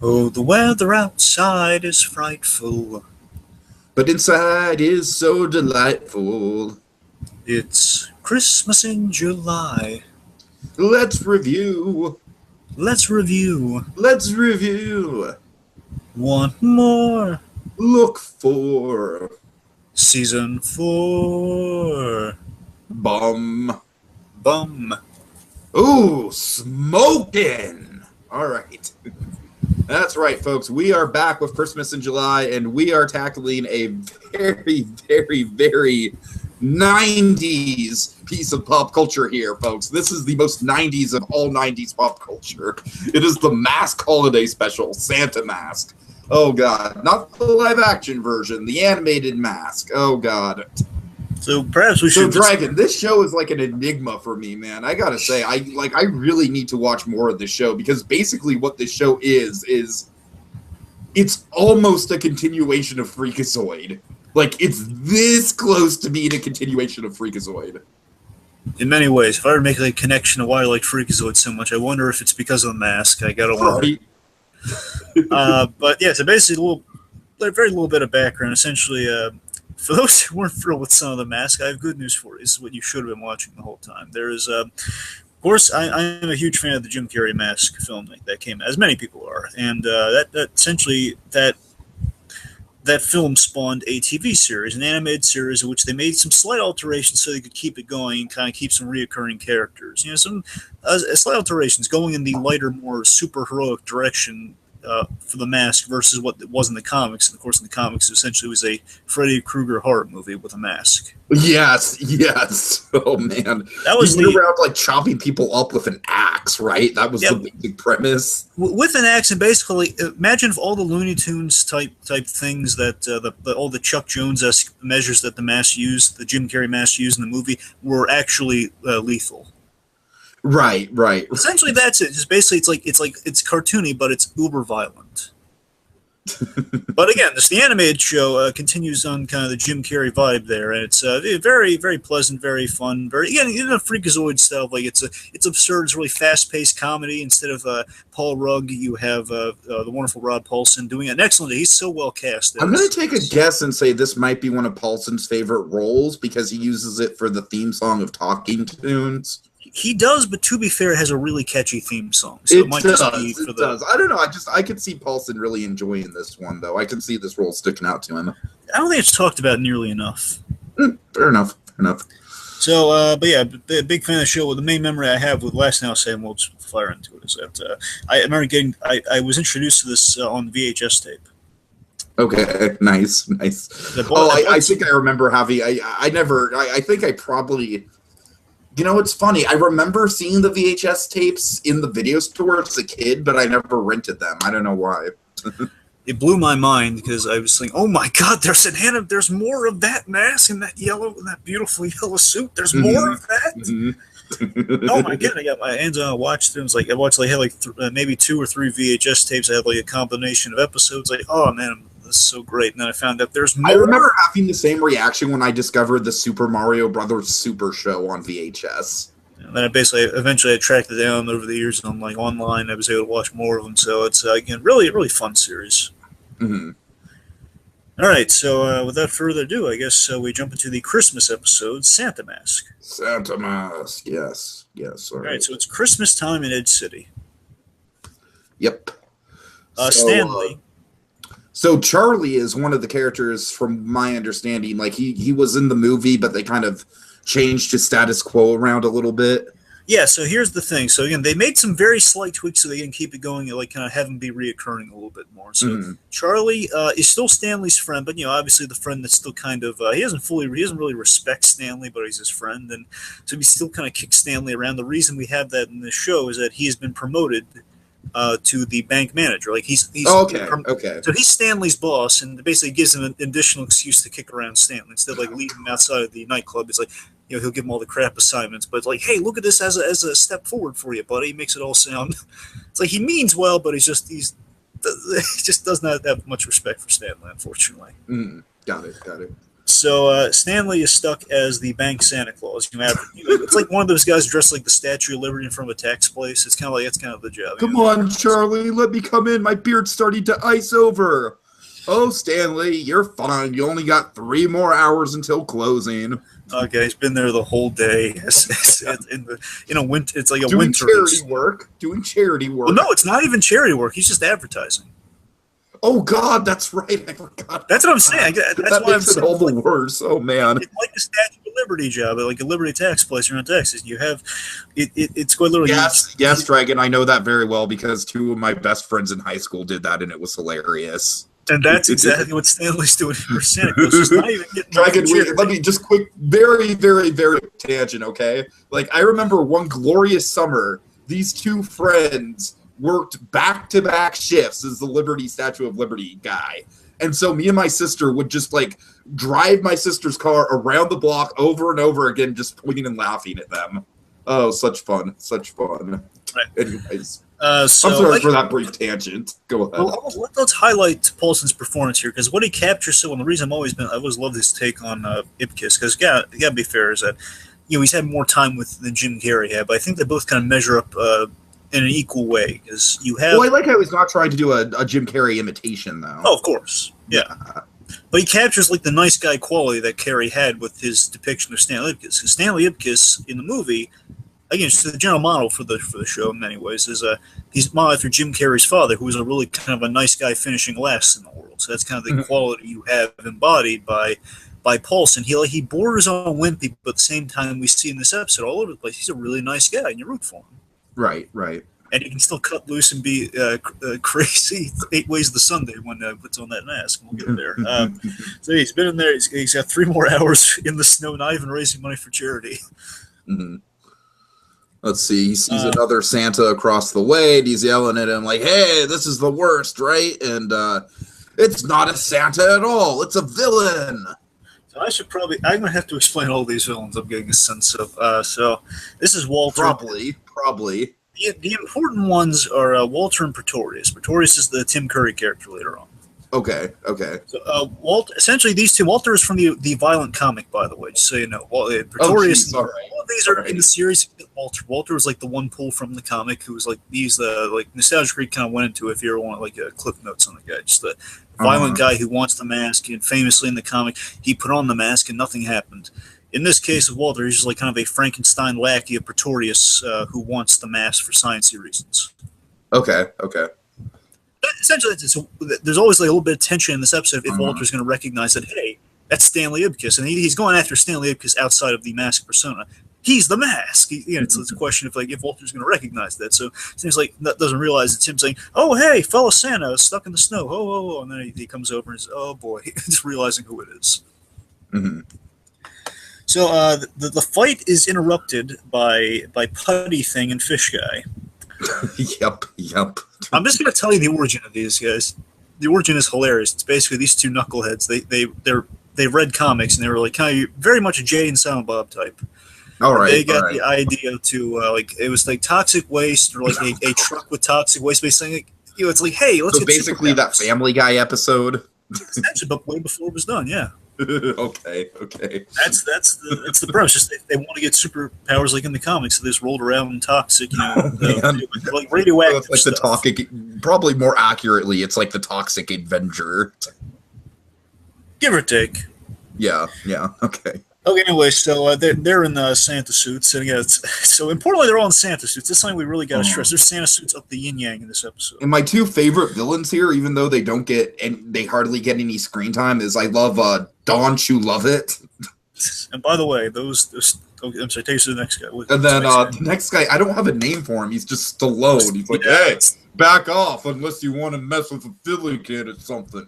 Oh, the weather outside is frightful. But inside is so delightful. It's Christmas in July. Let's review. Let's review. Let's review. Want more? Look for. Season 4. Bum. Bum. Ooh, smoking. All right. That's right, folks. We are back with Christmas in July, and we are tackling a very, very, very 90s piece of pop culture here, folks. This is the most 90s of all 90s pop culture. It is the Mask Holiday Special, Santa Mask. Oh, God. Not the live-action version, the animated Mask. Oh, God. So perhaps we should. So, Dragon, this show is like an enigma for me, man. I gotta say, I really need to watch more of this show, because basically what this show is it's almost a continuation of Freakazoid. Like, it's this close to being a continuation of Freakazoid. In many ways, if I were to make a connection to why I like Freakazoid so much, I wonder if it's because of the mask. I gotta wonder. Right. But yeah, so basically, very little bit of background. Essentially, for those who weren't thrilled with some of the mask, I have good news for you. This is what you should have been watching the whole time. There is, of course, I'm a huge fan of the Jim Carrey Mask film that came out, as many people are, and that essentially that film spawned a TV series, an animated series in which they made some slight alterations so they could keep it going and kind of keep some reoccurring characters. You know, some slight alterations going in the lighter, more super heroic direction for the Mask versus what it was in the comics. And of course, in the comics, it essentially was a Freddy Krueger horror movie with a mask. Yes. Oh man, that was he went around like chopping people up with an axe, right? That was the big premise. With an axe, and basically, imagine if all the Looney Tunes type things that all the Chuck Jones-esque measures that the Mask used, the Jim Carrey Mask used in the movie, were actually lethal. Right. Essentially, that's it. Just basically, it's cartoony, but it's uber violent. But again, the animated show continues on kind of the Jim Carrey vibe there, and it's very, very pleasant, very fun, very again in a Freakazoid style. Like it's absurd, it's really fast-paced comedy. Instead of Paul Rudd, you have the wonderful Rod Paulson doing an excellent. He's so well cast. I'm going to take a guess and say this might be one of Paulson's favorite roles because he uses it for the theme song of Talking Tunes. He does, but to be fair, it has a really catchy theme song. So it might just be for the. Does. I don't know. I could see Paulson really enjoying this one, though. I can see this role sticking out to him. I don't think it's talked about nearly enough. Fair enough. So, but yeah, big fan of the show. Well, the main memory I have with last now saying, we'll just fire into it, is that I remember I was introduced to this on VHS tape. Okay, nice. I think I remember having. I think I probably. You know, it's funny. I remember seeing the VHS tapes in the video store as a kid, but I never rented them. I don't know why. It blew my mind because I was thinking, "Oh my God, there's more of that mask and that beautiful yellow suit. There's more of that." Mm-hmm. Oh my God! I got my hands on. I watched them. I had maybe 2 or 3 VHS tapes. I had like a combination of episodes. Like, oh man, this is so great. And then I found out there's more. I remember having the same reaction when I discovered the Super Mario Brothers Super Show on VHS. And then eventually I tracked it down over the years, and I'm like online. I was able to watch more of them. So it's again really fun series. Mm-hmm. All right, so without further ado, I guess we jump into the Christmas episode, Santa Mask. Santa Mask, yes. All right, so it's Christmas time in Ed City. Yep. Stanley. So Charlie is one of the characters, from my understanding. Like he was in the movie, but they kind of changed his status quo around a little bit. Yeah, so here's the thing. So again, they made some very slight tweaks so they can keep it going and like kind of have him be reoccurring a little bit more. So Charlie is still Stanley's friend, but obviously the friend that's still kind of he doesn't really respect Stanley, but he's his friend, and so he still kind of kicks Stanley around. The reason we have that in this show is that he has been promoted to the bank manager. Like he's okay. So he's Stanley's boss, and basically gives him an additional excuse to kick around Stanley instead of like leaving him outside of the nightclub. It's like he'll give him all the crap assignments, but it's like, hey, look at this as a step forward for you, buddy. He makes it all sound. It's like he means well, but he just does not have much respect for Stanley, unfortunately. Got it. So Stanley is stuck as the bank Santa Claus. It's like one of those guys dressed like the Statue of Liberty in front of a tax place. It's kind of the job. Come on, Charlie, let me come in. My beard's starting to ice over. Oh, Stanley, you're fine. You only got 3 more hours until closing. Okay, he's been there the whole day. It's winter. It's like a doing winter. Doing charity work. Well, no, it's not even charity work. He's just advertising. Oh God, that's right. I forgot. That's what I'm saying. That makes it all the worse. Oh man, it's like the Statue of Liberty job, like a Liberty tax place around Texas. You have it's quite literally. Yes, Dragon. I know that very well because 2 of my best friends in high school did that, and it was hilarious. And that's exactly what Stanley's doing for Santa Claus. He's not even getting Dragon, let me just quick, very, very, very tangent, okay? Like, I remember one glorious summer, these 2 friends worked back-to-back shifts as the Liberty Statue of Liberty guy. And so me and my sister would just, like, drive my sister's car around the block over and over again, just pointing and laughing at them. Oh, such fun. Such fun. Right. Anyways. I'm sorry for that brief tangent. Go ahead. Well, let's highlight Paulson's performance here, because what he captures and the reason I always loved his take on Ipkiss, because you gotta be fair, is that he's had more time than Jim Carrey had, but I think they both kind of measure up in an equal way, because you have. Well, I like how he's not trying to do a Jim Carrey imitation, though. Oh, of course, yeah. But he captures like the nice guy quality that Carrey had with his depiction of Stanley Ipkiss. Because Stanley Ipkiss in the movie, again, just the general model for the show in many ways, is he's modeled after Jim Carrey's father, who was a really kind of a nice guy finishing last in the world. So that's kind of the quality you have embodied by Paulson. He borders on wimpy, but at the same time, we see in this episode all over the place, he's a really nice guy, and you root for him. Right. And he can still cut loose and be crazy 8 ways of the Sunday when he puts on that mask. We'll get there. So he's been in there. He's got 3 more hours in the snow, not even raising money for charity. Mm-hmm. Let's see. He sees another Santa across the way, and he's yelling at him like, "Hey, this is the worst, right?" And it's not a Santa at all. It's a villain. So I'm going to have to explain all these villains I'm getting a sense of. So this is Walter. Probably. The important ones are Walter and Pretorius. Pretorius is the Tim Curry character later on. Okay. So essentially these 2. Walter is from the Violent comic, by the way, just so you know. Pretorius. All of these are in the series. Walter was like the one pull from the comic who was like like Nostalgia Creek kind of went into, if you ever want like clip notes on the guy, just the violent guy who wants the mask. And famously in the comic, he put on the mask and nothing happened. In this case of Walter, he's just like kind of a Frankenstein lackey of Pretorius who wants the mask for sciencey reasons. Okay. Essentially, there's always like a little bit of tension in this episode if Walter's going to recognize that, hey, that's Stanley Ipkiss, and he's going after Stanley Ipkiss outside of the mask persona. He's the mask. It's a question of if Walter's going to recognize that. So it seems like that doesn't realize it's him saying, "Oh, hey, fellow Santa, stuck in the snow." Oh, and then he comes over and says, "Oh boy," just realizing who it is. Mm-hmm. So the fight is interrupted by Putty Thing and Fish Guy. Yep. I'm just going to tell you the origin of these guys. The origin is hilarious. It's basically these 2 knuckleheads. They read comics, and they were like kind of very much a Jay and Silent Bob type. All right. They got the idea to it was like toxic waste or like a truck with toxic waste. Basically, it's like, hey, let's. So basically, that Family Guy episode. But way before it was done, yeah. Okay. That's the premise. Just they want to get superpowers like in the comics. So they just rolled around in toxic, like radioactive like stuff. The toxic. Probably more accurately, it's like the Toxic Avenger. Give or take. Yeah. Okay. Anyway, so they're in Santa suits, and again, so importantly, they're all in Santa suits. That's something we really got to stress. There's Santa suits up the yin yang in this episode. And my 2 favorite villains here, even though they don't get they hardly get any screen time, is I love Don Lovett. And by the way, those I'm sorry, take us to the next guy. And then the next guy, I don't have a name for him. He's just Stallone. He's like, hey, back off unless you want to mess with a Philly kid or something.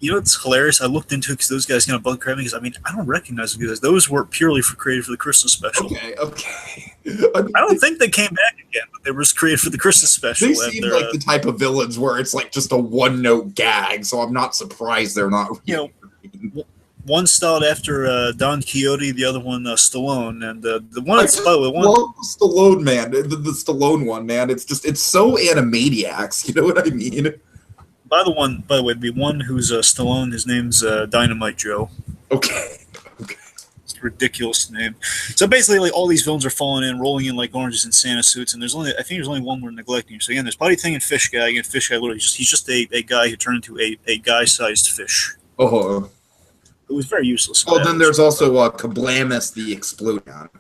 You know what's hilarious? I looked into it because those guys kind of bug crap me because I don't recognize them guys. Those were purely created for the Christmas special. Okay. I don't think they came back again, but they were created for the Christmas special. They seem like the type of villains where it's like just a one-note gag, so I'm not surprised they're not. One styled after Don Quixote, the other one Stallone, and the one love the Stallone man, the Stallone one, man. It's so Animaniacs. You know what I mean? By the way, the one who's Stallone, his name's Dynamite Joe. Okay. It's a ridiculous name. So basically, like all these villains are falling in, rolling in like oranges in Santa suits, and I think there's only one we're neglecting. So again, there's Putty Thing and Fish Guy. Again, Fish Guy literally he's just a guy who turned into a guy-sized fish. Oh. It was very useless. Oh, then there's also Kablamus the Explodon.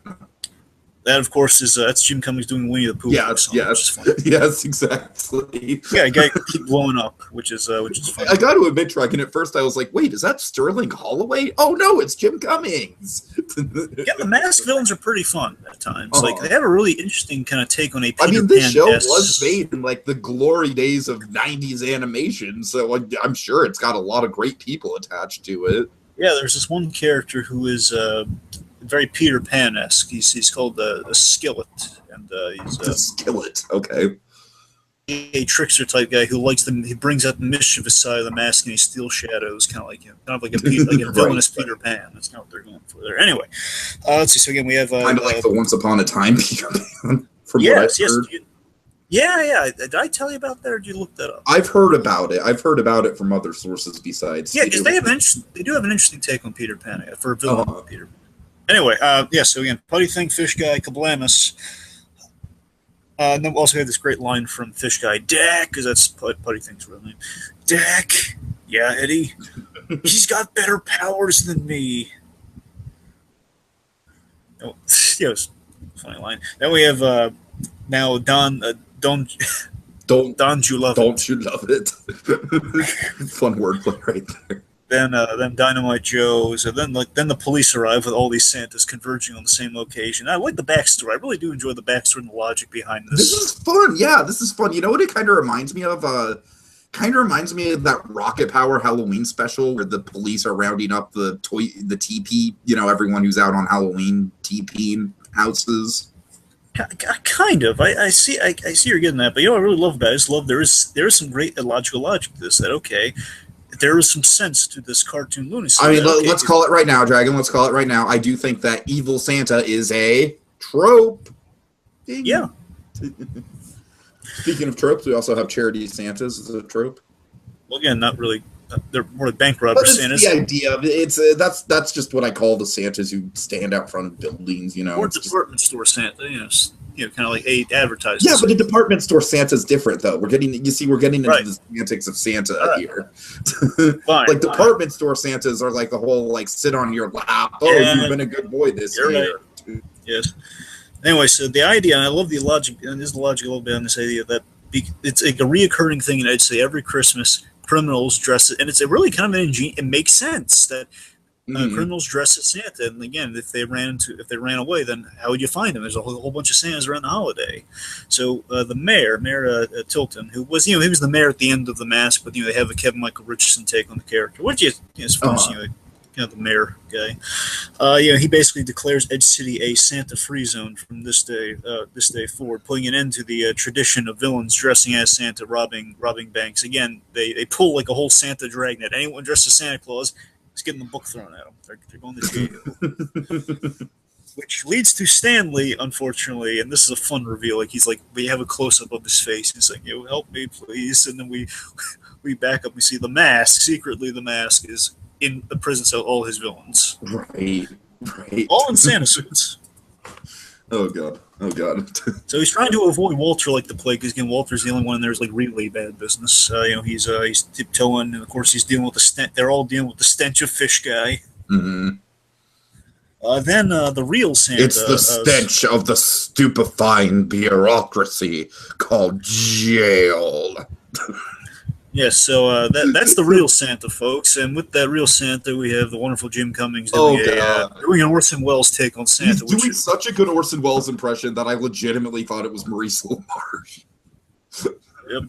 That, of course, is that's Jim Cummings doing Winnie the Pooh. Yes, yes, exactly. Yeah, guy keep blowing up, which is funny. I got to admit, Dragon, at first I was like, "Wait, is that Sterling Holloway?" Oh no, it's Jim Cummings. Yeah, the masked villains are pretty fun at times. Like they have a really interesting kind of take on a Peter Pan. This show was made in like the glory days of '90s animation, so I'm sure it's got a lot of great people attached to it. Yeah, there's this one character who is very Peter Pan-esque. He's called a Skillet, and he's the Skillet. Okay, a trickster type guy who likes them. He brings out the mischievous side of the mask and he steals shadows, kind of like a villainous Peter Pan. That's not what they're going for there. Anyway, let's see. So again, we have kind of like the Once Upon a Time Peter Pan. From what I've heard. Yeah. Did I tell you about that, or did you look that up? I've heard about it. I've heard about it from other sources besides. Yeah, because they do have an interesting take on Peter Pan for a villain of Peter Pan. Anyway, so again, Putty Thing, Fish Guy, Kablamus. And then we also have this great line from Fish Guy, Dak, because that's Putty Thing's real name. Dak, yeah, Eddie, he's got better powers than me. Oh, it's a funny line. Then we have now Don you love Don't you love it? Fun wordplay right there. Then Dynamite Joe. So then the police arrive with all these Santas converging on the same location. I like the backstory. I really do enjoy the backstory and the logic behind this. This is fun. Yeah, this is fun. You know what it kind of reminds me of? Kind of reminds me of that Rocket Power Halloween special where the police are rounding up the TP. You know, everyone who's out on Halloween TPing houses. Kind of. I see you're getting that, but you know what I really love about it? I just love there is some great illogical logic to this. That okay. There is some sense to this cartoon lunacy. I mean, let's call it right now, Dragon. Let's call it right now. I do think that evil Santa is a trope. Ding. Yeah. Speaking of tropes, we also have charity Santas as a trope. Well, again, not really. They're more like bank robber Santas. The idea of it's that's just what I call the Santas who stand out front of buildings. You know, or department store Santa. Kind of like advertising. Yeah, but the department store Santa's different though. We're getting into the semantics of Santa here. Fine, department store Santas are like the whole like sit on your lap. Oh, you've been a good boy this year. Right. Yes. Anyway, so the idea, and I love the logic, and there's the logic a little bit on this idea that it's like a reoccurring thing, and I'd say every Christmas criminals dress it, and it's a really kind of it makes sense that. Criminals dress as Santa, and again, if they ran away, then how would you find them? There's a whole bunch of Santas around the holiday. So the mayor Tilton, who was he was the mayor at the end of the mask, but they have a Kevin Michael Richardson take on the character, which is fun, kind of the mayor guy. He basically declares Edge City a Santa-free zone from this day forward, putting an end to the tradition of villains dressing as Santa, robbing banks. Again, they pull like a whole Santa dragnet. Anyone dressed as Santa Claus. He's getting the book thrown at him. They're going to jail. Which leads to Stanley, unfortunately, and this is a fun reveal. Like we have a close up of his face. He's like, help me, please. And then we back up. We see the mask. Secretly, the mask is in the presence of all his villains. Right. All in Santa suits. Oh god. So he's trying to avoid Walter like the plague, because again, Walter's the only one there's like really bad business. He's tiptoeing, and of course he's dealing with the stench. They're all dealing with the stench of Fish Guy. Mm-hmm. Then the real Santa. It's the stench of the stupefying bureaucracy called jail. Yes, so that's the real Santa, folks. And with that real Santa, we have the wonderful Jim Cummings doing an Orson Welles take on Santa. He's doing such a good Orson Welles impression that I legitimately thought it was Maurice LaMarche. Yep.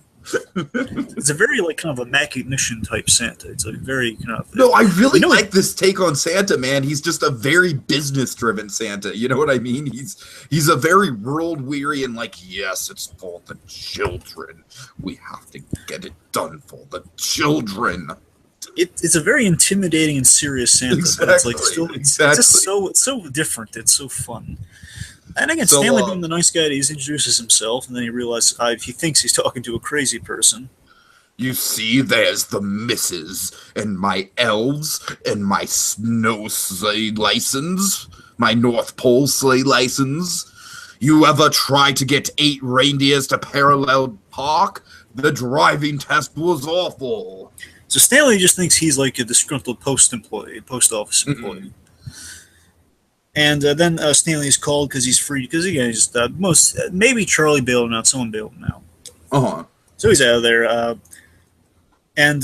It's a very kind of a machinician type Santa. It's a very kind of no. I really like this take on Santa, man. He's just a very business driven Santa. You know what I mean? He's a very world weary and yes, it's for the children. We have to get it done for the children. It's a very intimidating and serious Santa. Exactly. But it's just so different. It's so fun. And again, Stanley being the nice guy, he introduces himself, and then he realizes he thinks he's talking to a crazy person. You see, there's the missus, and my elves, and my snow sleigh license, my North Pole sleigh license. You ever try to get 8 reindeers to parallel park? The driving test was awful. So Stanley just thinks he's like a disgruntled post office employee. Mm-mm. And then Stanley is called because he's free. Because again, he's maybe Charlie bailed him out. Someone bailed him out. So he's out of there, and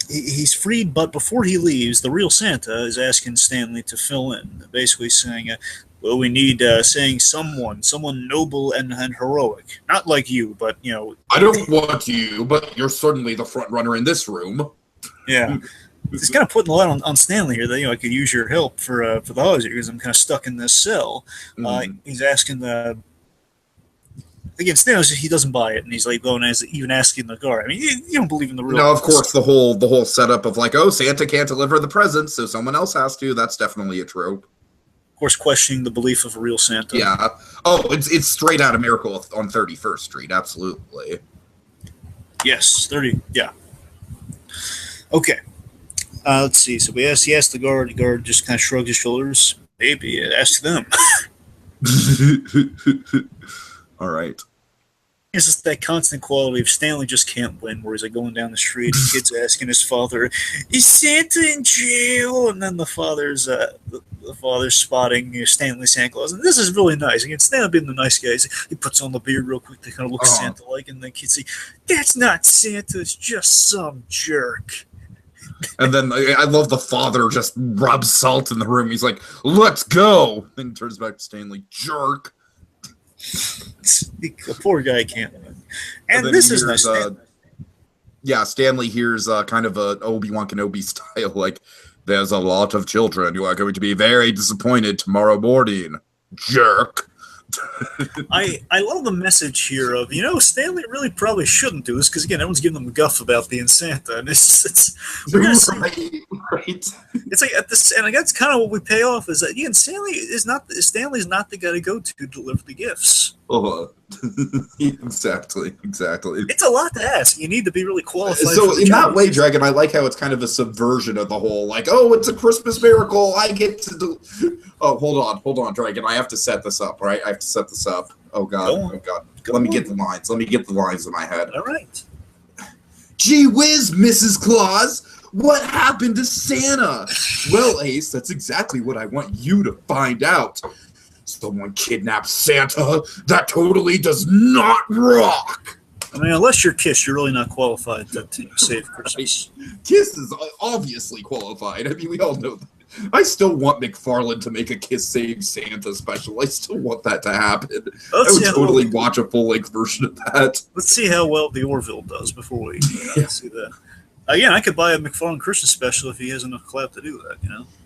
he's freed. But before he leaves, the real Santa is asking Stanley to fill in, basically saying, "Well, we need saying someone noble and heroic, not like you, but you know." I don't want you, but you're certainly the front runner in this room. Yeah. He's kind of putting a lot on Stanley here that I could use your help for the holidays because I'm kind of stuck in this cell. He's asking again, Stanley, he doesn't buy it, and he's like going even asking the guard. I mean, you don't believe in the real. No, of course, the whole setup of like, oh, Santa can't deliver the presents, so someone else has to. That's definitely a trope. Of course, questioning the belief of a real Santa. Yeah. Oh, it's straight out of Miracle on 31st Street. Absolutely. Yes, 30. Yeah. Okay. Let's see. So he asked the guard. The guard just kind of shrugged his shoulders. Maybe ask them. All right. It's just that constant quality of Stanley just can't win, where he's like going down the street, and kid's asking his father, "Is Santa in jail?" And then the father's spotting Stanley Santa Claus, and this is really nice. Again, Stanley being the nice guy, he puts on the beard real quick to kind of look Santa-like, and the kids say, "That's not Santa. It's just some jerk." And then I love the father just rubs salt in the room. He's like, "Let's go." Then he turns back to Stanley, jerk. The poor guy can't win. And this is nice. Yeah, Stanley hears kind of a Obi-Wan Kenobi style, like, "There's a lot of children who are going to be very disappointed tomorrow morning, jerk." I love the message here of, Stanley really probably shouldn't do this because, again, everyone's giving him guff about being Santa, and we're gonna see, right. It's like at this, and that's kind of what we pay off is that, again, Stanley's not the guy to go to deliver the gifts. Exactly. It's a lot to ask. You need to be really qualified. So in that way, Dragon, I like how it's kind of a subversion of the whole, like, oh, it's a Christmas miracle. I get to do. Oh, hold on, Dragon. I have to set this up, right? I have to set this up. Oh God. Let me get the lines. Let me get the lines in my head. All right. Gee whiz, Mrs. Claus. What happened to Santa? Well, Ace, that's exactly what I want you to find out. Someone kidnapped Santa. That totally does not rock. I mean, unless you're Kiss, you're really not qualified to save Christmas. Kiss is obviously qualified. I mean, we all know that. I still want McFarlane to make a Kiss Save Santa special. I still want that to happen. I would totally watch a full-length version of that. Let's see how well the Orville does before we see that. Again, I could buy a McFarlane Christmas special if he has enough clout to do that,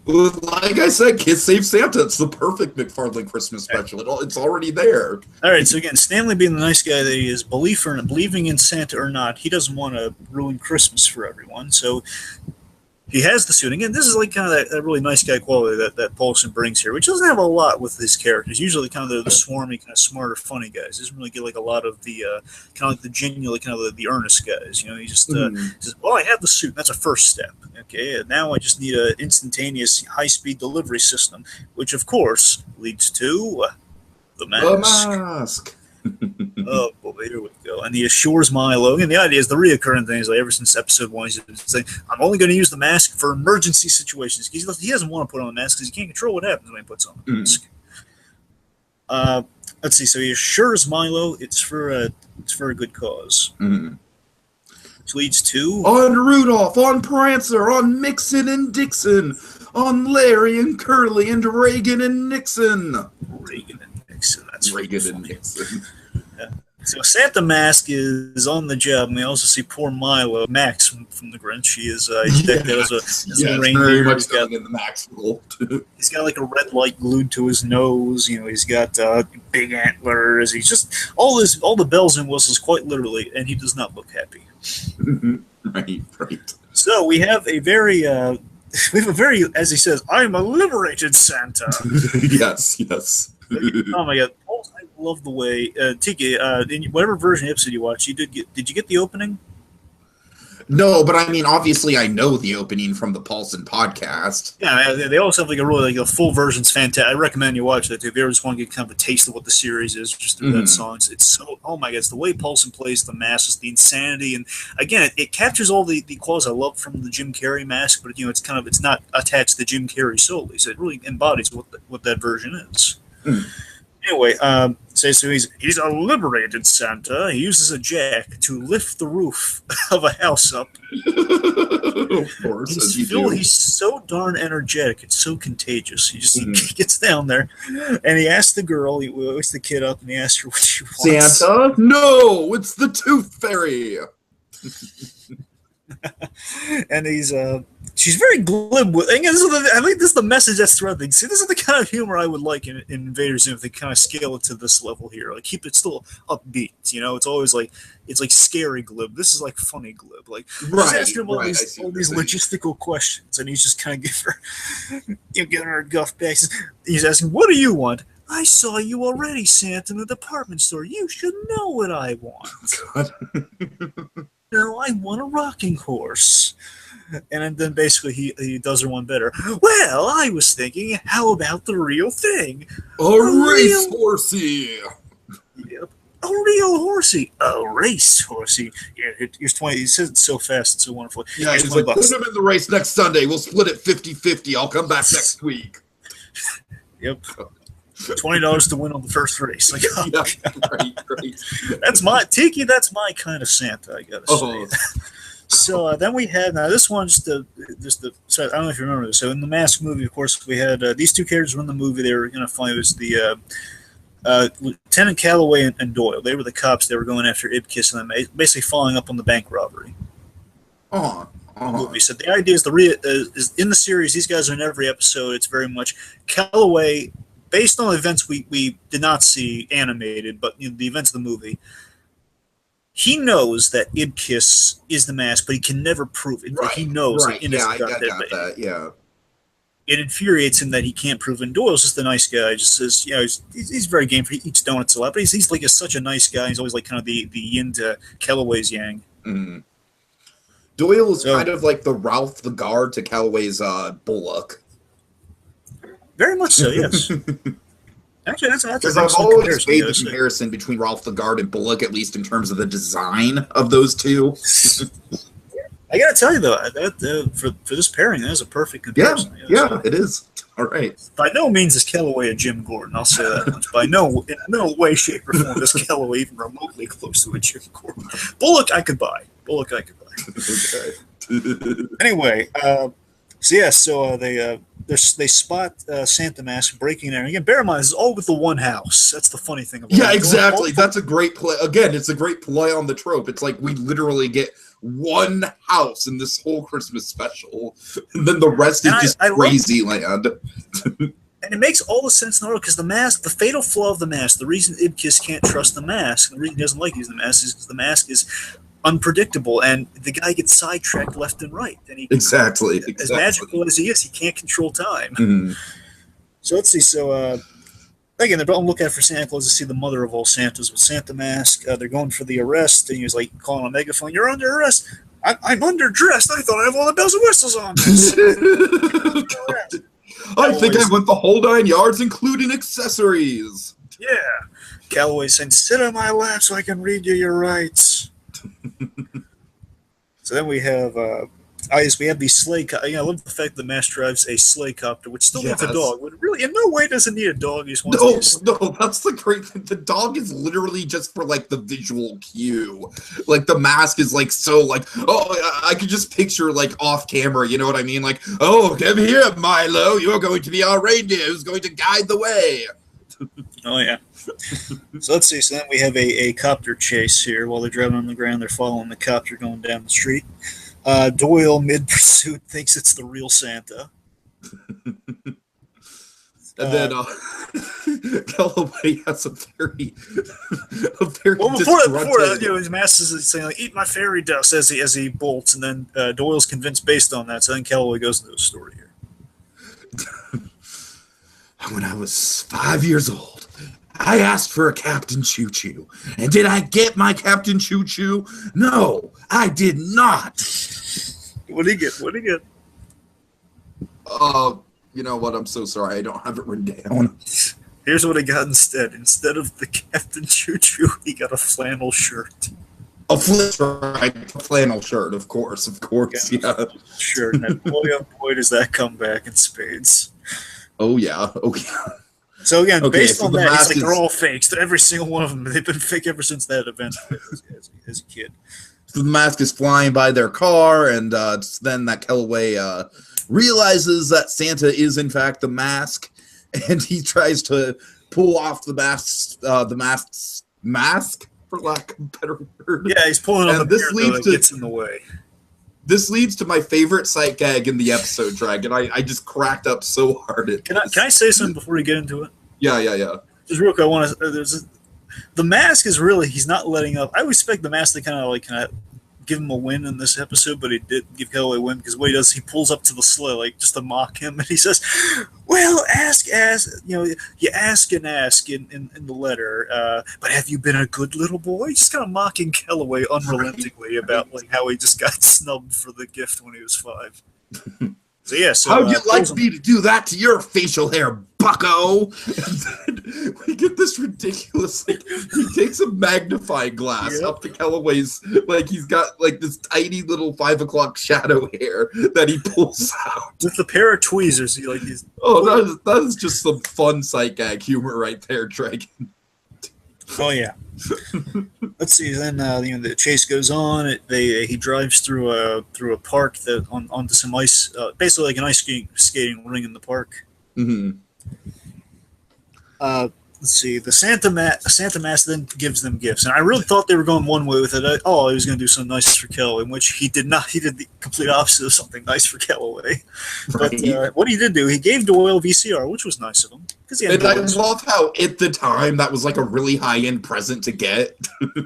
Well, like I said, Kiss Save Santa. It's the perfect McFarlane Christmas special. It's already there. All right, so again, Stanley being the nice guy that he is, believing in Santa or not, he doesn't want to ruin Christmas for everyone. So he has the suit. Again, this is like kind of that really nice guy quality that Paulson brings here, which doesn't have a lot with his characters. Usually kind of the swarmy, kind of smarter, funny guys. He doesn't really get like a lot of the kind of like the genuinely kind of the earnest guys. He just says, "Well, I have the suit. That's a first step. Okay, and now I just need an instantaneous high-speed delivery system, which of course leads to the mask." The mask. Oh boy, here we go. And he assures Milo, and the idea is the reoccurring thing is like ever since episode 1, he's been saying, "I'm only going to use the mask for emergency situations." Because he doesn't want to put on the mask because he can't control what happens when he puts on the mask. Let's see. So he assures Milo it's for a good cause. Which leads to on Rudolph, on Prancer, on Mixon and Dixon, on Larry and Curly and Reagan and Nixon. That's Reagan and Nixon. Yeah. So Santa Mask is on the job, and we also see poor Milo, Max from the Grinch. He is decked out as a reindeer. Very much going in the Max role too. He's got like a red light glued to his nose. He's got big antlers. He's just all the bells and whistles, quite literally, and he does not look happy. Right. So we have a very, as he says, "I'm a liberated Santa." Yes. Oh my God! I love the way Tiki. In whatever version of the episode you watched, did you get the opening? No, but I mean, obviously, I know the opening from the Paulson podcast. Yeah, they always have like a really a full version's fantastic. I recommend you watch that too. If you ever just want to get kind of a taste of what the series is, just through that song. It's so, oh my god, it's the way Paulson plays the mask, the insanity, and again, it captures all the qualities I love from the Jim Carrey mask, but it's not attached to Jim Carrey solely, so it really embodies what that version is. Anyway, so he's a liberated Santa. He uses a jack to lift the roof of a house up. Of course, He's so darn energetic. It's so contagious. He gets down there, and he asks the girl. He wakes the kid up, and he asks her what she wants. Santa? No, it's the Tooth Fairy. And she's very glib with. And I think this is the message that's throughout things. See, this is the kind of humor I would like in Invader Zim if they kind of scale it to this level here. Like keep it still upbeat. It's always like it's like scary glib. This is like funny glib. Like he's asking him all these logistical questions, and he's just kind of giving her a guff back. He's asking, "What do you want?" I saw you already, Santa, in the department store. You should know what I want. God. No, I want a rocking horse. And then basically he does her one better. Well, I was thinking, how about the real thing? A race horsey. Yep. A real horsey. A race horsey. Yeah, here's 20. He says it so fast, it's so wonderful. Yeah, he's like, put him in the race next Sunday. We'll split it 50-50. I'll come back next week. Yep. $20 to win on the first race. Like, oh, yeah, right. That's my Tiki. That's my kind of Santa, I gotta say. So then we had this one's so I don't know if you remember this. So in the Mask movie, of course, we had these two characters were in the movie. They were funny. It was the Lieutenant Calloway and Doyle. They were the cops. They were going after Ibkiss and them, basically following up on the bank robbery. Movie. So the idea is is in the series. These guys are in every episode. It's very much Calloway. Based on events we did not see animated, but the events of the movie, he knows that Ibkiss is the mask, but he can never prove it. Right, he knows it in his gut that. Yeah. It infuriates him that he can't prove it. And Doyle's just a nice guy. Just says, he's very game for. He eats donuts a lot, but he's like such a nice guy. He's always like kind of the yin to Calloway's yang. Mm. Doyle is kind of like the Ralph the Guard to Calloway's Bullock. Very much so, yes. Actually, that's because I've always made the comparison between Ralph the Guard and Bullock, at least in terms of the design of those two. I gotta tell you though, for this pairing, that is a perfect comparison. Yeah, it is. All right. By no means is Calloway a Jim Gordon. I'll say that much. In no way, shape, or form is Calloway even remotely close to a Jim Gordon. Bullock, I could buy. Okay. Anyway. So they spot Santa Mask breaking in there. Again, bear in mind, this is all with the one house. That's the funny thing about it. Yeah, exactly. That's a great play. Again, it's a great play on the trope. It's like we literally get one house in this whole Christmas special, and then the rest is just crazy land. And it makes all the sense in the world because the mask, the fatal flaw of the mask, the reason Ibkiss can't trust the mask, the reason he doesn't like using the mask is because the mask is unpredictable, and the guy gets sidetracked left and right. And exactly. As magical as he is, he can't control time. Mm-hmm. So let's see. So again, they're all looking out for Santa Claus to see the mother of all Santas with Santa Mask. They're going for the arrest, and he was like calling on a megaphone, "You're under arrest." I'm underdressed. I thought I have all the bells and whistles on. I think I went the whole 9 yards, including accessories. Yeah. Calloway saying, "Sit on my lap so I can read you your rights." So then we have we have these sleigh. I love the fact that the mask drives a sleigh copter, which still needs a dog. But really, in no way does it need a dog. He just wants no, that's the great thing. The dog is literally just for like the visual cue. Like the mask is like so like, oh, I could just picture like off camera. You know what I mean? Like, oh, come here, Milo. You're going to be our reindeer who's going to guide the way. Oh yeah. So let's see. So then we have a copter chase here. While they're driving on the ground, they're following the copter going down the street. Doyle, mid-pursuit, thinks it's the real Santa. And then Calloway has a very well, before that, his mask is saying, like, "Eat my fairy dust," as he bolts, and then Doyle's convinced based on that. So then Calloway goes into the story here. When I was 5 years old, I asked for a Captain Choo Choo. And did I get my Captain Choo Choo? No, I did not. What do you get? What do you get? You know what? I'm so sorry. I don't have it written down. Here's what he got instead. Instead of the Captain Choo Choo, he got a flannel shirt. A flannel shirt, of course, yeah. Shirt, and boy, oh boy, does that come back in spades. Oh yeah. So again, based on that, he's like, they're all fakes. Every single one of them, they've been fake ever since that event as a kid. So the mask is flying by their car, and it's then that Kellaway realizes that Santa is in fact the mask, and he tries to pull off the mask, for lack of a better word. Yeah, he's pulling on the beard, though, that gets in the way. This leads to my favorite sight gag in the episode, Dragon. I just cracked up so hard. Can I say something before we get into it? Yeah. Just real quick, I want to. The mask is really, he's not letting up. I would expect the mask to kind of give him a win in this episode, but he did give Kellaway a win because what he does, he pulls up to the sleigh just to mock him, and he says, "Well, ask, you ask and ask in the letter, but have you been a good little boy?" Just kind of mocking Kellaway unrelentingly about how he just got snubbed for the gift when he was 5. So yeah, how'd you like me to do that to your facial hair, bucko? And then we get this ridiculous, he takes a magnifying glass up to Kellaway's, he's got this tiny little 5 o'clock shadow hair that he pulls out. With a pair of tweezers, he's... Oh, that is just some fun sight gag humor right there, Dragon. Oh yeah. Let's see. Then the chase goes on. He drives through a park onto some ice, basically like an ice skating ring in the park. Mm-hmm. Let's see. The Santa Mask then gives them gifts, and I really thought they were going one way with it. He was going to do something nice for Kellaway, in which he did not. He did the complete opposite of something nice for Kellaway. Right. But what he did do, he gave Doyle a VCR, which was nice of him. And I love how at the time that was a really high-end present to get.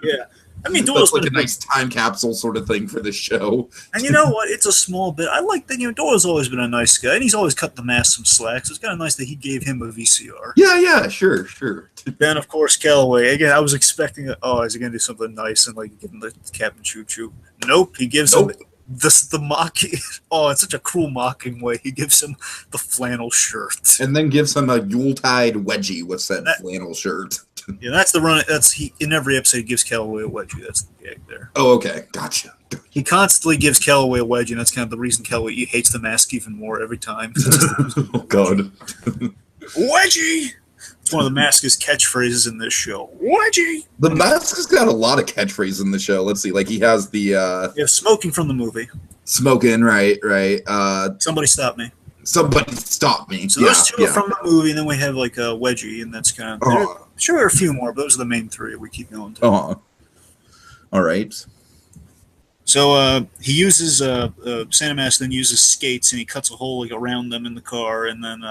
Yeah. I mean, Doyle's that's a nice time capsule sort of thing for the show. And you know what? It's a small bit. I like that. Doyle's always been a nice guy, and he's always cut the mask some slack. So it's kind of nice that he gave him a VCR. Yeah, sure. Then, of course, Kellaway. Again, I was expecting, is he going to do something nice and give him the Captain Choo Choo? Nope. He gives him the mocking. Oh, it's such a cruel mocking way. He gives him the flannel shirt, and then gives him a Yuletide wedgie with that flannel shirt. Yeah, that's the run. In every episode he gives Kellaway a wedgie. That's the gag there. Oh, okay, gotcha. He constantly gives Kellaway a wedgie, and that's kind of the reason Kellaway hates the mask even more every time. Oh God, wedgie! It's one of the mask's catchphrases in this show. Wedgie! The mask has got a lot of catchphrases in the show. Let's see, he has the smoking from the movie. Smoking, right. Somebody stop me. Somebody stop me. So those two are from the movie, and then we have a wedgie, and that's kind of sure there are a few more, but those are the main 3 we keep going to. All right. So he uses Santa Mask, then uses skates, and he cuts a hole around them in the car, and then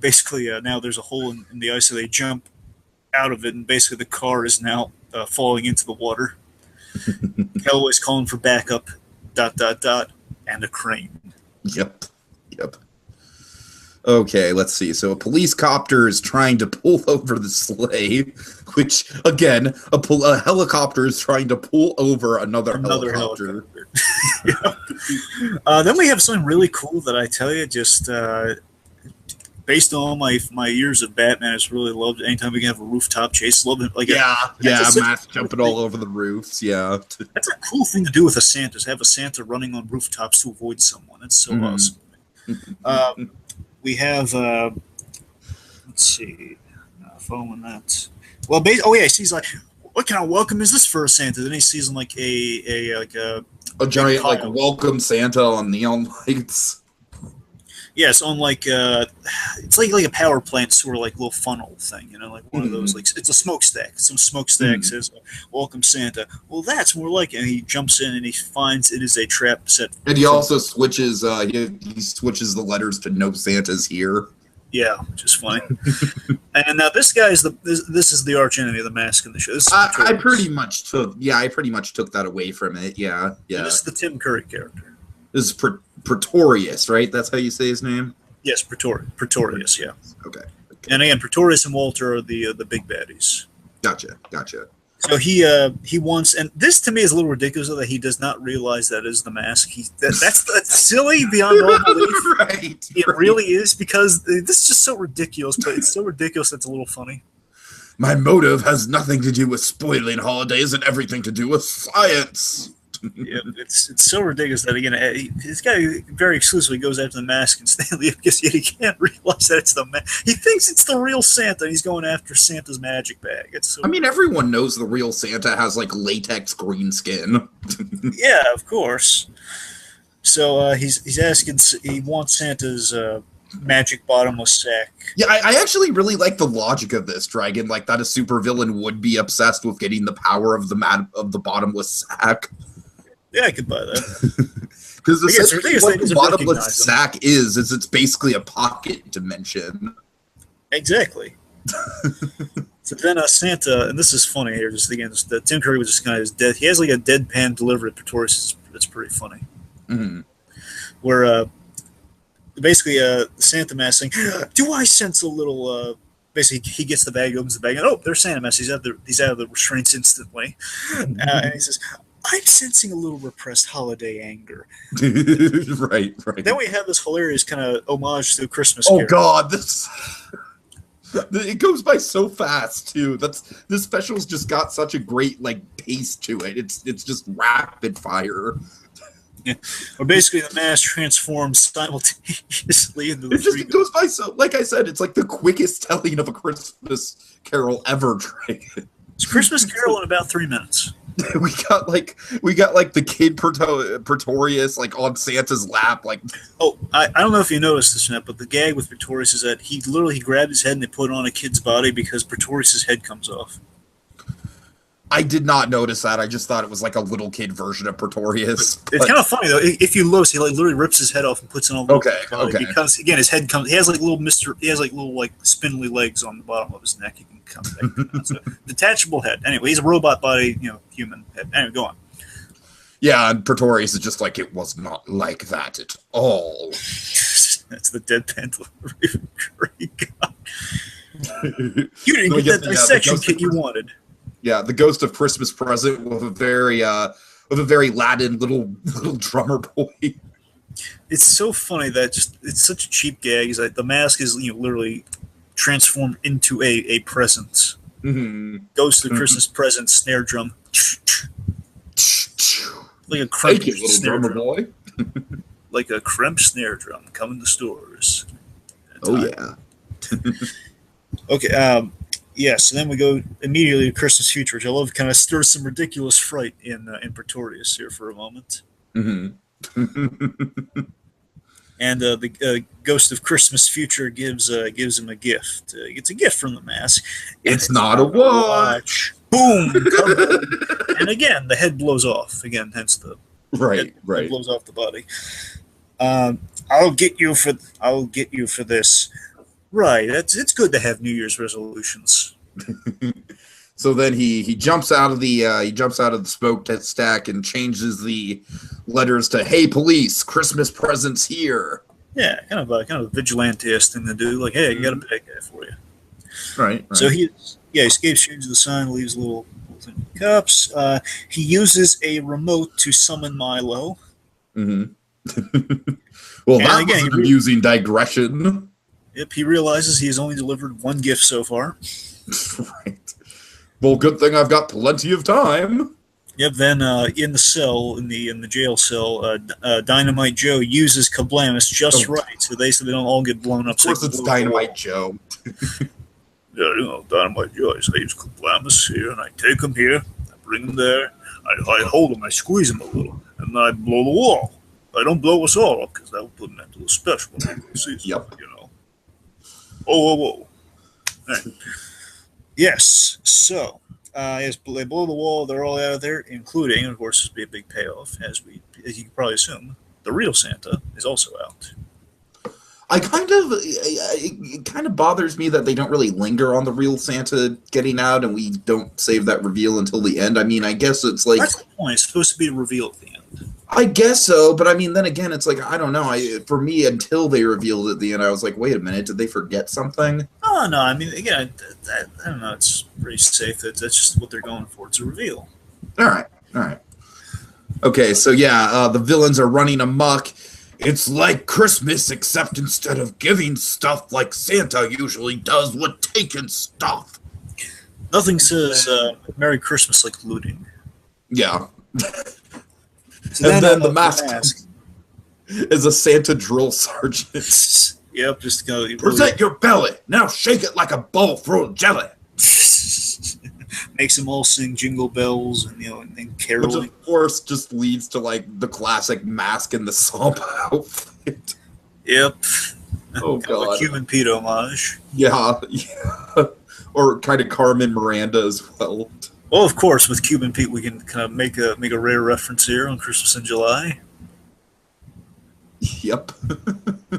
basically now there's a hole in the ice, so they jump out of it, and basically the car is now falling into the water. Kellaway's calling for backup. ... and a crane. Yep. Okay, let's see. So a police copter is trying to pull over the sleigh, which, again, a helicopter is trying to pull over another helicopter. Then we have something really cool that I tell you, just based on my years of Batman, I just really loved it. Anytime we can have a rooftop chase, love it. Mask jumping all over the roofs, yeah. That's a cool thing to do with a Santa, is have a Santa running on rooftops to avoid someone. That's so awesome. We have, let's see, following that. Well, he's like, what kind of welcome is this for a Santa? Then he sees him a giant welcome Santa on neon lights. Yes, on it's like a power plant sort of little funnel thing, one of those it's a smokestack. Some smokestack says "Welcome Santa." Well, that's more like it. And he jumps in and he finds it is a trap set. And he also switches. He switches the letters to "No Santa's here." Yeah, which is funny. And now this guy is this is the arch enemy of the mask in the show. I pretty much took that away from it. Yeah. And this is the Tim Curry character. This is Pretorius, right? That's how you say his name? Yes, Pretorius, yeah. Okay. And again, Pretorius and Walter are the big baddies. Gotcha. So he wants, and this to me is a little ridiculous that he does not realize that is the mask. That's silly beyond all belief. Right. It really is, because this is just so ridiculous, but it's so ridiculous that's a little funny. My motive has nothing to do with spoiling holidays and everything to do with science. Yeah, it's so ridiculous that again, this guy very exclusively goes after the mask, and Stanley, because yet he can't realize that it's the mask. He thinks it's the real Santa, and he's going after Santa's magic bag. It's so everyone knows the real Santa has like latex green skin. Yeah, of course. So he's asking, he wants Santa's magic bottomless sack. Yeah, I actually really like the logic of this, Dragon. Like that a supervillain would be obsessed with getting the power of the bottomless sack. Yeah, I could buy that. Because essentially what the bottomless sack is it's basically a pocket dimension. Exactly. So then Santa, and this is funny here, just again, Tim Curry was just kind of his dead. He has like a deadpan delivery at Pretorius. It's pretty funny. Mm-hmm. Where basically the Santa mask saying, "Do I sense a little?" Basically, he gets the bag, opens the bag, and oh, there's Santa mask. He's out of the restraints instantly, and he says, "I'm sensing a little repressed holiday anger." Right. Then we have this hilarious kind of homage to Christmas Carol. Oh God, it goes by so fast too. This special's just got such a great like pace to it. It's just rapid fire. Yeah. Or basically the mask transforms simultaneously into the it goes by so, like I said, it's like the quickest telling of a Christmas Carol ever. It's Christmas Carol in about 3 minutes. we got like the kid Pretorius like on Santa's lap. Like, oh, I don't know if you noticed this or not, but the gag with Pretorius is that he literally grabbed his head and they put it on a kid's body because Pretorius's head comes off. I did not notice that. I just thought it was like a little kid version of Pretorius. It's kind of funny though. If you notice, he like literally rips his head off and puts it on. Okay. Because again, his head comes. He has like little like spindly legs on the bottom of his neck. He can come back. So, detachable head. Anyway, he's a robot body, human head. Anyway, go on. Yeah, and Pretorius is just like, it was not like that at all. That's the deadpan delivery from Curry. You didn't get that dissection kit you wanted. Yeah, the ghost of Christmas present with a very Latin little drummer boy. It's so funny that it's such a cheap gag. Is that the mask is literally transformed into a present. Mm-hmm. Ghost of Christmas present snare drum, like a crump snare drum. Boy. Like a crump snare drum coming to stores. Yeah. Okay. Yeah, so then we go immediately to Christmas Future, which I love. Kind of stirs some ridiculous fright in Pretorius here for a moment. Mm-hmm. And the Ghost of Christmas Future gives him a gift. He gets a gift from the mask. It's not a watch. Boom! And again, the head blows off. Again, hence the right. Head blows off the body. I'll get you for this. Right, it's good to have New Year's resolutions. So then he jumps out of the smokestack and changes the letters to "Hey police, Christmas presents here." Yeah, kind of a vigilante-esque thing to do. Like, hey, I got a bad guy for you. Right. So he escapes, changes the sign, leaves little thing in cups. He uses a remote to summon Milo. Mm-hmm. Well, and that was an amusing digression. Yep, he realizes he has only delivered one gift so far. Right. Well, good thing I've got plenty of time. Yep. Then in the cell, in the jail cell, Dynamite Joe uses Kablamus just right, so they don't all get blown up. Of course, it's Dynamite Joe. Yeah, Dynamite Joe. I use Kablamus here, and I take him here, I bring him there, I hold him, I squeeze him a little, and I blow the wall. I don't blow us all up because that will put an end to the special. Yep. Whoa. Right. Yes. So, as they blow the wall, they're all out of there, including, of course, this would be a big payoff, as you can probably assume, the real Santa is also out. it kind of bothers me that they don't really linger on the real Santa getting out, and we don't save that reveal until the end. I mean, I guess it's like that's the point. It's supposed to be a reveal at the end. I guess so, but I mean, then again, it's like I don't know. For me, until they revealed at the end, I was like, wait a minute, did they forget something? Oh no, I mean, again, I don't know. It's pretty safe. That's just what they're going for. It's a reveal. All right. Okay, so yeah, the villains are running amok. It's like Christmas, except instead of giving stuff like Santa usually does, we're taking stuff. Nothing says Merry Christmas like looting. Yeah. So and then the mask is a Santa drill sergeant. Yep, just go. Present your belly. Now shake it like a bowl full of jelly. Makes them all sing jingle bells and and caroling. Which of course just leads to like the classic mask and the swamp outfit. Yep. Oh god. A Cuban Pete homage. Yeah. Or kind of Carmen Miranda as well. Well, of course, with Cuban Pete, we can kind of make a rare reference here on Christmas in July. Yep.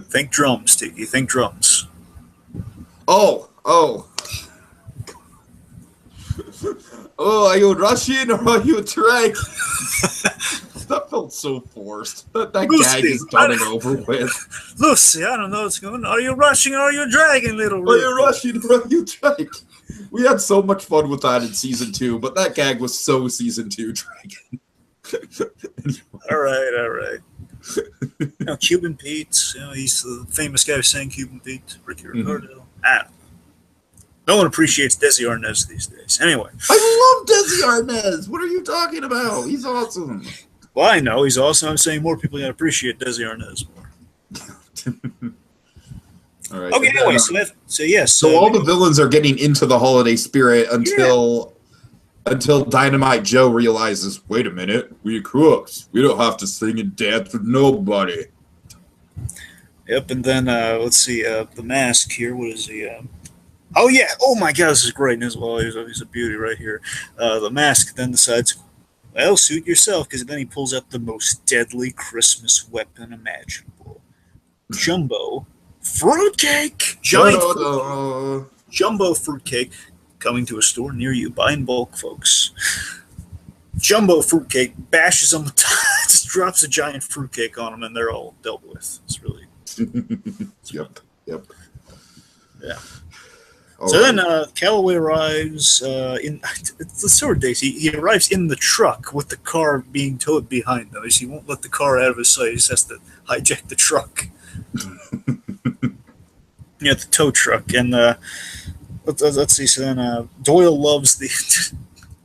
Think drums, Tiki. Think drums. Oh. Oh, are you Russian or are you Drake? That felt so forced. That Lucy, gag is done and over with. Lucy, I don't know what's going on. Are you Russian or are you dragon, little Are you Russian or are you Drake? We had so much fun with that in season 2, but that gag was so season 2 Dragon. All right. Cuban Pete, he's the famous guy who sang Cuban Pete, Ricky Ricardo. No one appreciates Desi Arnaz these days. Anyway. I love Desi Arnaz. What are you talking about? He's awesome. Well, I know he's awesome. I'm saying more people got to appreciate Desi Arnaz more. All right. Okay, anyway, so all the villains are getting into the holiday spirit until Dynamite Joe realizes, wait a minute, we're crooks. We don't have to sing and dance with nobody. Yep, and then let's see, the mask here. What is he? Oh yeah! Oh my God, this is great news. Well, he's a beauty right here. The mask then decides, well, suit yourself, because then he pulls out the most deadly Christmas weapon imaginable: jumbo fruitcake. Giant jumbo fruitcake coming to a store near you. Buy in bulk, folks. Jumbo fruitcake bashes on the top, just drops a giant fruitcake on them, and they're all dealt with. It's really. Yep. Yeah. So then Calloway arrives it's the sword days. He arrives in the truck with the car being towed behind them. He won't let the car out of his sight. He just has to hijack the truck. Yeah, the tow truck. And let's see. So then Doyle loves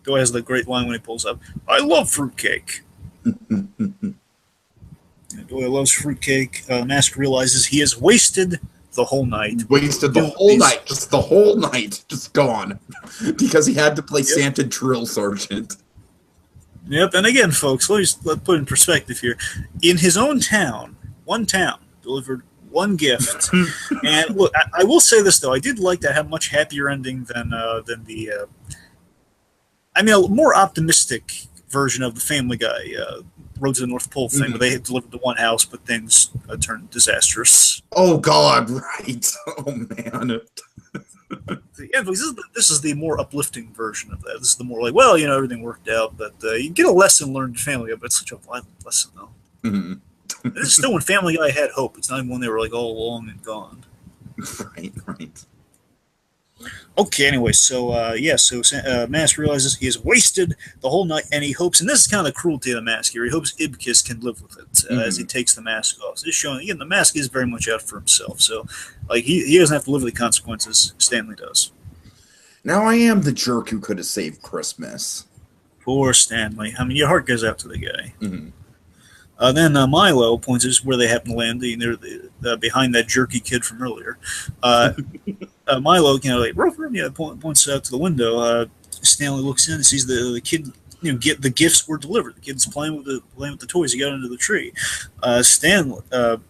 Doyle has the great line when he pulls up. I love fruitcake. Doyle loves fruitcake. Mask realizes he has wasted the whole night. Wasted the whole night. Just the whole night. Just gone. Because he had to play Santa Drill Sergeant. Yep, and again, folks, let's put in perspective here. In his own town, one town, delivered one gift. And look, I will say this, though. I did like that, had a much happier ending than the... a more optimistic version of the Family Guy Road to the North Pole thing, where they had delivered to one house, but things turned disastrous. Oh God! Right? Oh man! Yeah, this is the more uplifting version of that. This is the more like, well, everything worked out, but you get a lesson learned in Family Guy, but it's such a violent lesson, though. Mm-hmm. This is still when Family Guy had hope. It's not even when they were like all long and gone. Right. Okay, anyway, so Mask realizes he has wasted the whole night, and he hopes, and this is kind of the cruelty of the mask here, he hopes Ibkis can live with it as he takes the mask off. So just showing, again, the mask is very much out for himself, so like he doesn't have to live with the consequences. Stanley does. Now I am the jerk who could have saved Christmas. Poor Stanley. I mean, your heart goes out to the guy. Mm-hmm. Then Milo points out where they happen to land. They're behind that jerky kid from earlier. Milo, points out to the window. Stanley looks in and sees the kid. Get the gifts were delivered. The kid's playing with the toys he got under the tree. Stanley. So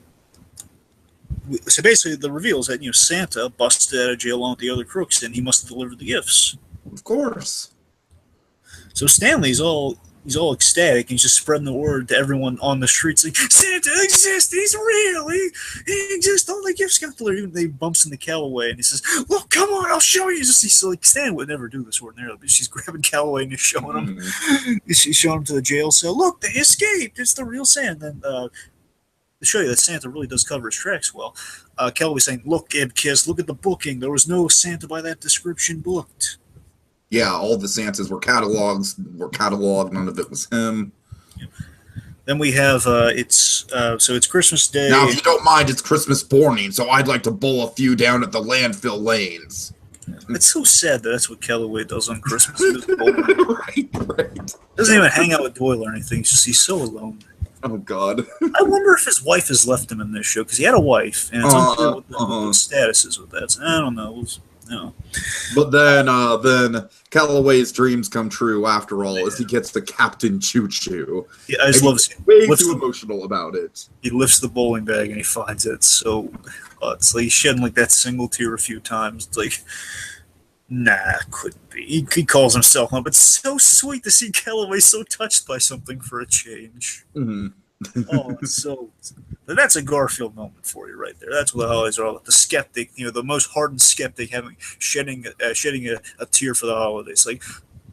basically, the reveal is that Santa busted out of jail along with the other crooks, and he must have delivered the gifts. Of course. So Stanley's all he's all ecstatic. And he's just spreading the word to everyone on the streets. Like, Santa exists. He's real. He exists. All the gifts got delivered. Even they bumps into Calloway and he says, "Look, come on, I'll show you." He's like, Santa would never do this ordinarily, but she's grabbing Calloway and he's showing him. She's showing him to the jail cell. Look, they escaped. It's the real Santa. And to show you that Santa really does cover his tracks well, Calloway's saying, "Look, Ed Kiss, look at the booking. There was no Santa by that description booked." Yeah, all the Santas were cataloged. None of it was him. Yeah. Then we have so it's Christmas Day. Now, if you don't mind, it's Christmas morning, so I'd like to bowl a few down at the landfill lanes. It's so sad that that's what Calloway does on Christmas. Right. Doesn't even hang out with Doyle or anything. He's so alone. Oh God. I wonder if his wife has left him in this show because he had a wife, and it's unclear what the status is with that. So I don't know. No. But then Calloway's dreams come true after all, as he gets the Captain Choo Choo. Yeah, I just love way too emotional about it. He lifts the bowling bag and he finds it. So it's like he's shedding like that single tear a few times. It's like, nah, couldn't be. He calls himself on, but it's so sweet to see Calloway so touched by something for a change. Mm-hmm. Oh, it's so. That's a Garfield moment for you right there. That's what the holidays are all about. The skeptic, the most hardened skeptic, shedding a tear for the holidays. Like,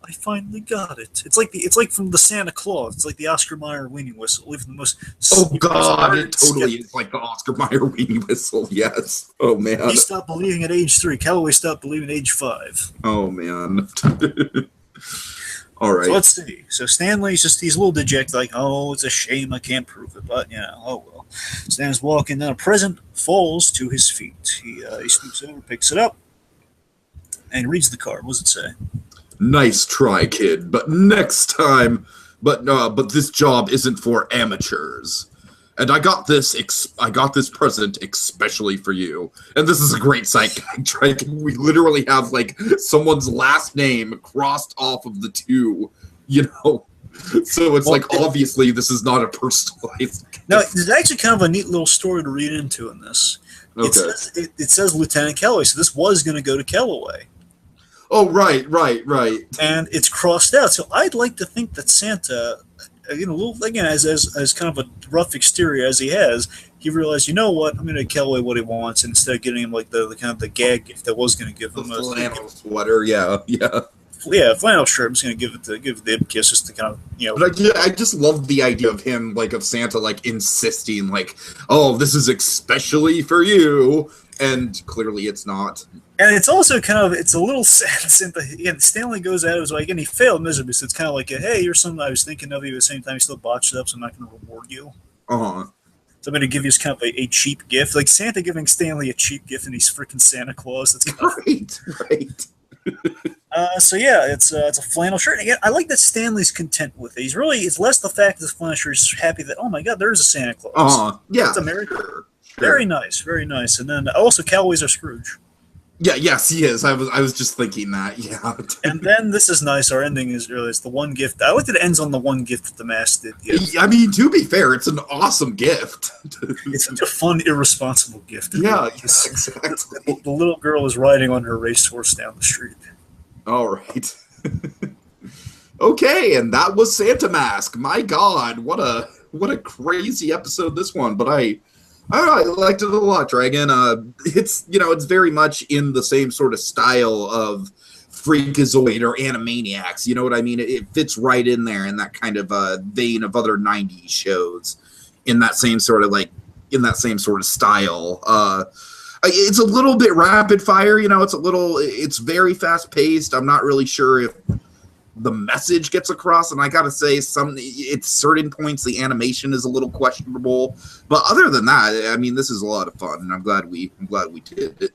I finally got it. It's like from the Santa Claus. It's like the Oscar Mayer weenie whistle. Even the most. Oh God! It totally is like the Oscar Mayer weenie whistle. Yes. Oh man. He stopped believing at age 3. Calloway stopped believing at age 5. Oh man. All right. So let's see. So Stanley's he's a little dejected, like, oh, it's a shame I can't prove it, but oh well. Stan's walking, then a present falls to his feet. He scoops over, picks it up, and reads the card. What does it say? Nice try, kid, but next time. But this job isn't for amateurs. And I got this present especially for you. And this is a great sight. We literally have like someone's last name crossed off of the two, So it's obviously this is not a personalized. No, there's actually kind of a neat little story to read into in this. Okay. It says Lieutenant Calloway, so this was going to go to Calloway. Oh, right. And it's crossed out. So I'd like to think that Santa, as kind of a rough exterior as he has, he realized, you know what, I'm going to give Calloway what he wants, and instead of getting him like the kind of the gag gift that was going to give him a flannel sweater, yeah. Yeah, flannel shirt. I'm just going to give the kiss just to kind of, But I just love the idea of him, of Santa, insisting, oh, this is especially for you, and clearly it's not. And it's also it's a little sad. Stanley goes at it, and he failed miserably, so it's kind of like, hey, you're someone I was thinking of you, at the same time he still botched it up, so I'm not going to reward you. Uh-huh. So I'm going to give you kind of a cheap gift. Like Santa giving Stanley a cheap gift, and he's freaking Santa Claus. That's right. So yeah, it's a flannel shirt. And again, I like that Stanley's content with it. It's less the fact that the flannel shirt is happy that, oh my God, there's a Santa Claus. Yeah. It's American. Sure. Very nice. And then also Calloway's are Scrooge. Yeah, yes, he is. I was just thinking that. Yeah. And then this is nice. Our ending is really the one gift. I like that it ends on the one gift that the mask did give. I mean, to be fair, it's an awesome gift. It's such a fun, irresponsible gift. Yeah, exactly. The little girl is riding on her racehorse down the street. All right. Okay, and that was Santa Mask. My God, what a crazy episode this one. But I liked it a lot, Dragon. It's very much in the same sort of style of Freakazoid or Animaniacs. You know what I mean? It fits right in there in that kind of vein of other '90s shows. In that same sort of style. It's a little bit rapid fire. It's very fast paced. I'm not really sure if the message gets across, and I gotta say, at certain points the animation is a little questionable, but other than that, I mean, this is a lot of fun, and I'm glad we did it.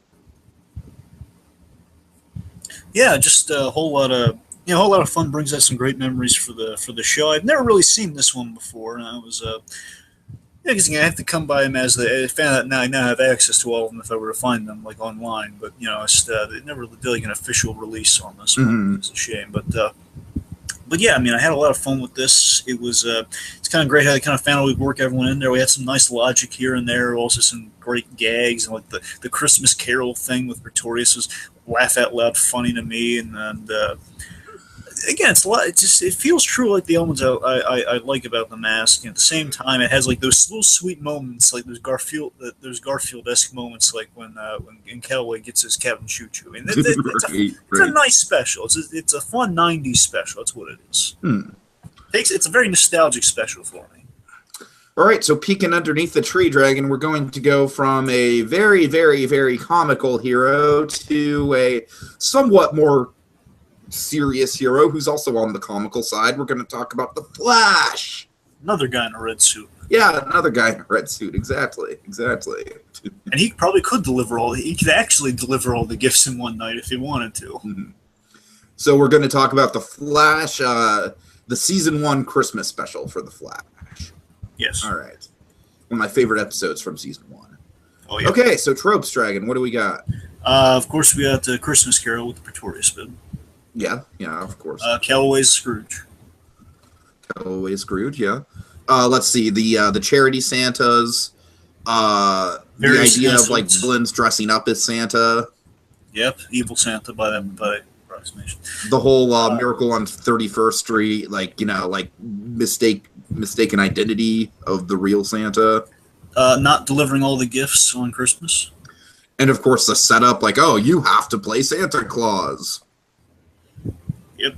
Yeah, just a whole lot of fun. Brings us some great memories for the show. I've never really seen this one before, and I was because I have to come by them as I found out now. I now have access to all of them if I were to find them online, but they never did an official release on this one. It's a shame, but yeah, I mean, I had a lot of fun with this. It was it's kind of great how they kind of found we'd work everyone in there. We had some nice logic here and there, also some great gags, and the Christmas Carol thing with Pretorius was laugh out loud funny to me, and again, it's a lot. It feels true, like the elements I like about the mask. And at the same time, it has like those little sweet moments, like those Garfield-esque moments, like when Calloway gets his Captain Choo Choo. I mean, it's a nice special. It's a fun '90s special. That's what it is. It's a very nostalgic special for me. All right, so peeking underneath the tree dragon, we're going to go from a very, very, very comical hero to a somewhat more serious hero who's also on the comical side. We're going to talk about the Flash. Another guy in a red suit. Yeah, another guy in a red suit. Exactly. And he probably could actually deliver all the gifts in one night if he wanted to. Mm-hmm. So we're going to talk about the Flash, the season 1 Christmas special for the Flash. Yes. All right. One of my favorite episodes from season 1. Oh, yeah. Okay, so Tropes Dragon, what do we got? Of course, we got Christmas Carol with the Pretoria Spin. Yeah, of course. Calloway's Scrooge. Calloway's Scrooge, yeah. Let's see, the charity Santas, the idea of like villains dressing up as Santa. Yep, evil Santa by approximation. The whole Miracle on 31st Street, like mistaken identity of the real Santa. Not delivering all the gifts on Christmas. And of course the setup, like, oh, you have to play Santa Claus. Yep.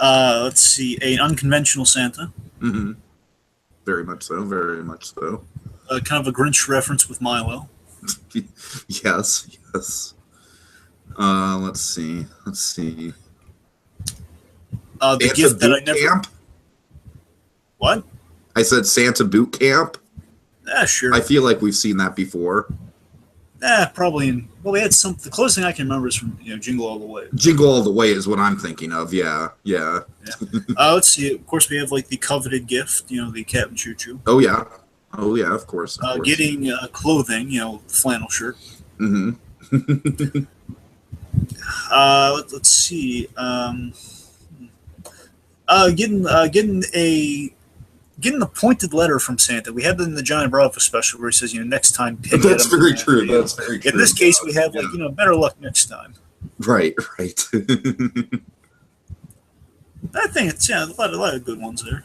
Let's see, an unconventional Santa. Mm-hmm. Very much so. Kind of a Grinch reference with Milo. Yes. Let's see. The Santa gift that I never. Camp? What? I said Santa Boot Camp. Sure. I feel like we've seen that before. Probably. We had some. The closest thing I can remember is from Jingle All the Way. Jingle All the Way is what I'm thinking of. Yeah. Let's see. Of course, we have like the coveted gift. The Captain Choo Choo. Oh yeah, of course. Getting clothing. Flannel shirt. Mm-hmm. Let's see. Getting the pointed letter from Santa. We had that in the Johnny Bravo special where he says, next time. That's very true. That's very true. In this case, we have better luck next time. Right. I think it's a lot of good ones there.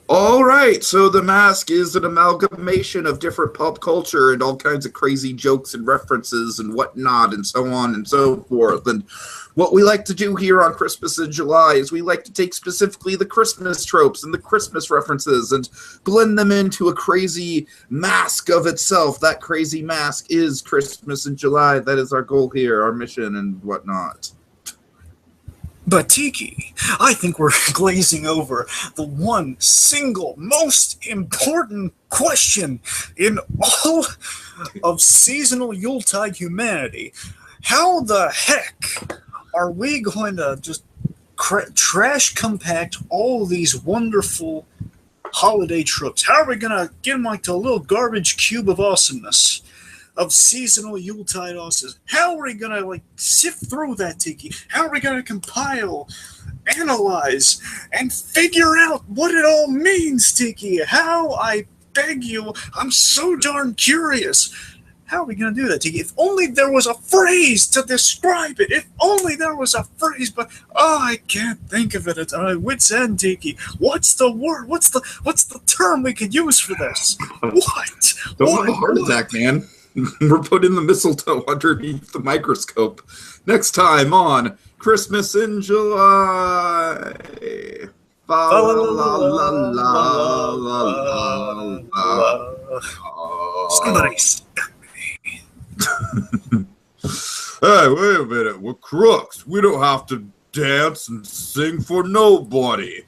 All right, so The Mask is an amalgamation of different pop culture and all kinds of crazy jokes and references and whatnot and so on and so forth. And what we like to do here on Christmas in July is we like to take specifically the Christmas tropes and the Christmas references and blend them into a crazy mask of itself. That crazy mask is Christmas in July. That is our goal here, our mission and whatnot. But Tiki, I think we're glazing over the one single most important question in all of seasonal Yuletide humanity. How the heck are we going to just trash compact all these wonderful holiday tropes? How are we going to get them like to a little garbage cube of awesomeness? Of seasonal Yuletide awesomeness. How are we going to sift through that, Tiki? How are we going to compile, analyze, and figure out what it all means, Tiki? How, I beg you, I'm so darn curious. How are we going to do that, Tiki? If only there was a phrase to describe it. If only there was a phrase, but I can't think of it at my wit's end, Tiki. What's the word? What's the term we could use for this? What? Don't have a heart attack, man. We're putting the mistletoe underneath the microscope. Next time on Christmas in July. Somebody stop me. Hey, wait a minute. We're crooks. We don't have to dance and sing for nobody.